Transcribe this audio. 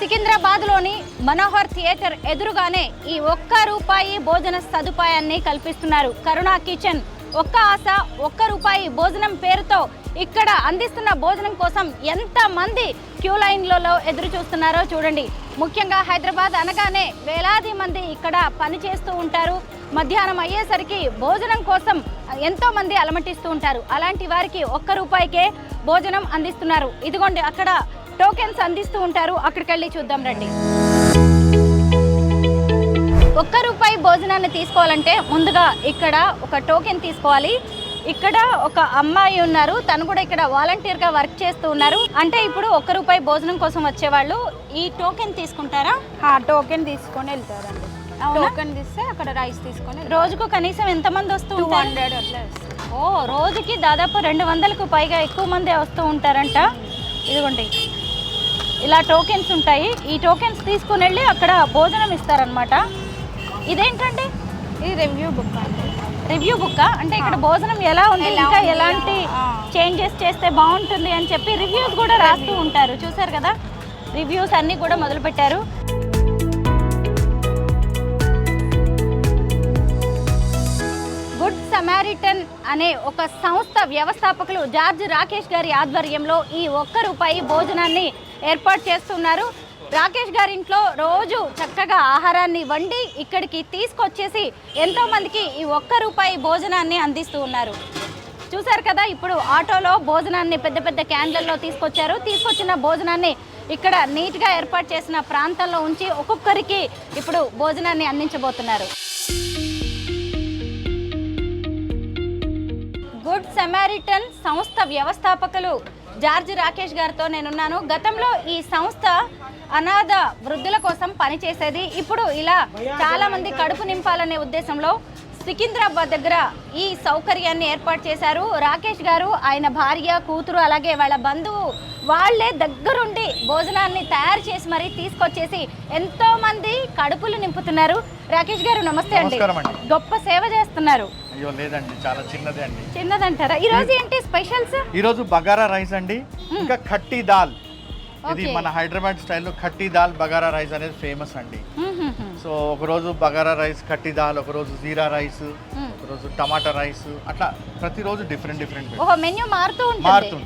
సికింద్రాబాద్లోని Manohar theatre ఎదురుగానే ఈ ₹1 భోజన సదుపాయాన్ని కల్పిస్తున్నారు. కరుణ కిచెన్. ఒక్క ఆశ ₹1 భోజనం పేరుతో ఇక్కడ అందిస్తున్న భోజనం కోసం ఎంతమంది క్యూ లైన్లలో ఎదురు చూస్తున్నారో చూడండి. ముఖ్యంగా హైదరాబాద్ అనగానే వేలాది మంది ఇక్కడ పనిచేస్తూ ఉంటారు. మధ్యాహ్నం అయ్యేసరికి భోజనం కోసం ఎంతో మంది అలమటిస్తూ ఉంటారు. అలాంటి వారికి ₹1కే భోజనం అందిస్తున్నారు. ఇదిగోండి అక్కడ టోకెన్స్ అందిస్తూ ఉంటారు. అక్కడికి వెళ్ళి చూద్దాం రండి. ₹1 భోజనాన్ని తీసుకోవాలంటే ముందుగా ఇక్కడ ఒక టోకెన్ తీసుకోవాలి. ఇక్కడ ఒక అమ్మాయి ఉన్నారు, తను కూడా ఇక్కడ వాలంటీర్గా వర్క్ చేస్తూ ఉన్నారు. అంటే ఇప్పుడు ₹1 భోజనం కోసం వచ్చేవాళ్ళు ఈ టోకెన్ తీసుకుంటారా? టోకెన్ తీసుకొని వెళ్తారండి. టోకెన్ తీస్తే అక్కడ రైస్ తీసుకొని రోజుకు కనీసం ఎంతమంది వస్తూ 200 అట్లా. ఓ, రోజుకి దాదాపు 200కు పైగా ఎక్కువ మంది వస్తూ ఉంటారంట. ఇదిగోండి ఇలా టోకెన్స్ ఉంటాయి. ఈ టోకెన్స్ తీసుకుని వెళ్ళి అక్కడ భోజనం ఇస్తారనమాట. ఇదేంటండి? ఇది రివ్యూ బుక్ అండి. రివ్యూ బుక్ అంటే ఇక్కడ భోజనం ఎలా ఉంది, ఇంకా ఎలాంటి చేంజెస్ చేస్తే బాగుంటుంది అని చెప్పి రివ్యూస్ కూడా రాస్తూ ఉంటారు. చూసారు కదా, రివ్యూస్ అన్నీ కూడా మొదలు పెట్టారు. గుడ్ సమారిటన్ అనే ఒక సంస్థ వ్యవస్థాపకులు జార్జ్ రాకేష్ గారి ఆధ్వర్యంలో ఈ ₹1 భోజనాన్ని ఏర్పాటు చేస్తున్నారు. రాకేష్ గారి ఇంట్లో రోజు చక్కగా ఆహారాన్ని వండి ఇక్కడికి తీసుకొచ్చేసి ఎంతో మందికి ఈ ₹1 భోజనాన్ని అందిస్తూ ఉన్నారు. చూసారు కదా, ఇప్పుడు ఆటోలో భోజనాన్ని పెద్ద పెద్ద క్యాన్లలో తీసుకొచ్చారు. తీసుకొచ్చిన భోజనాన్ని ఇక్కడ నీట్గా ఏర్పాటు చేసిన ప్రాంతంలో ఉంచి ఒక్కొక్కరికి ఇప్పుడు భోజనాన్ని అందించబోతున్నారు. గుడ్ సమారిటన్ సంస్థ వ్యవస్థాపకులు జార్జ్ రాకేష్ గారితో నేనున్నాను. గతంలో ఈ సంస్థ అనాథ వృద్ధుల కోసం పనిచేసేది. ఇప్పుడు ఇలా చాలా మంది కడుపు నింపాలనే ఉద్దేశంలో సికింద్రాబాద్ దగ్గర ఈ సౌకర్యాన్ని ఏర్పాటు చేశారు. రాకేష్ గారు, ఆయన భార్య, కూతురు, అలాగే వాళ్ళ బంధువు వాళ్ళే దగ్గరుండి భోజనాన్ని తయారు చేసి మరీ తీసుకొచ్చేసి ఎంతో మంది కడుపులు నింపుతున్నారు. రాకేష్ గారు నమస్తే అండి. గొప్ప సేవ చేస్తున్నారు. అయ్యో లేదండి, చాలా చిన్నదే అండి. చిన్నదంటారా? ఈ రోజు ఏంటి స్పెషల్స్? ఈ రోజు బగారా రైస్ అండి, ఇంకా ఖట్టి దాల్. ఇది మన హైదరాబాద్ స్టైల్లో ఖట్టి దాల్ బగారా రైస్ అనేది ఫేమస్ అండి. సో ఒక రోజు బగారా రైస్, ఖట్టి దాల్, ఒక రోజు జీరా రైస్, ఒక రోజు టమాటా రైస్, అట్లా ప్రతిరోజు డిఫరెంట్ మెన్యూ మారుతూ ఉంటుంది.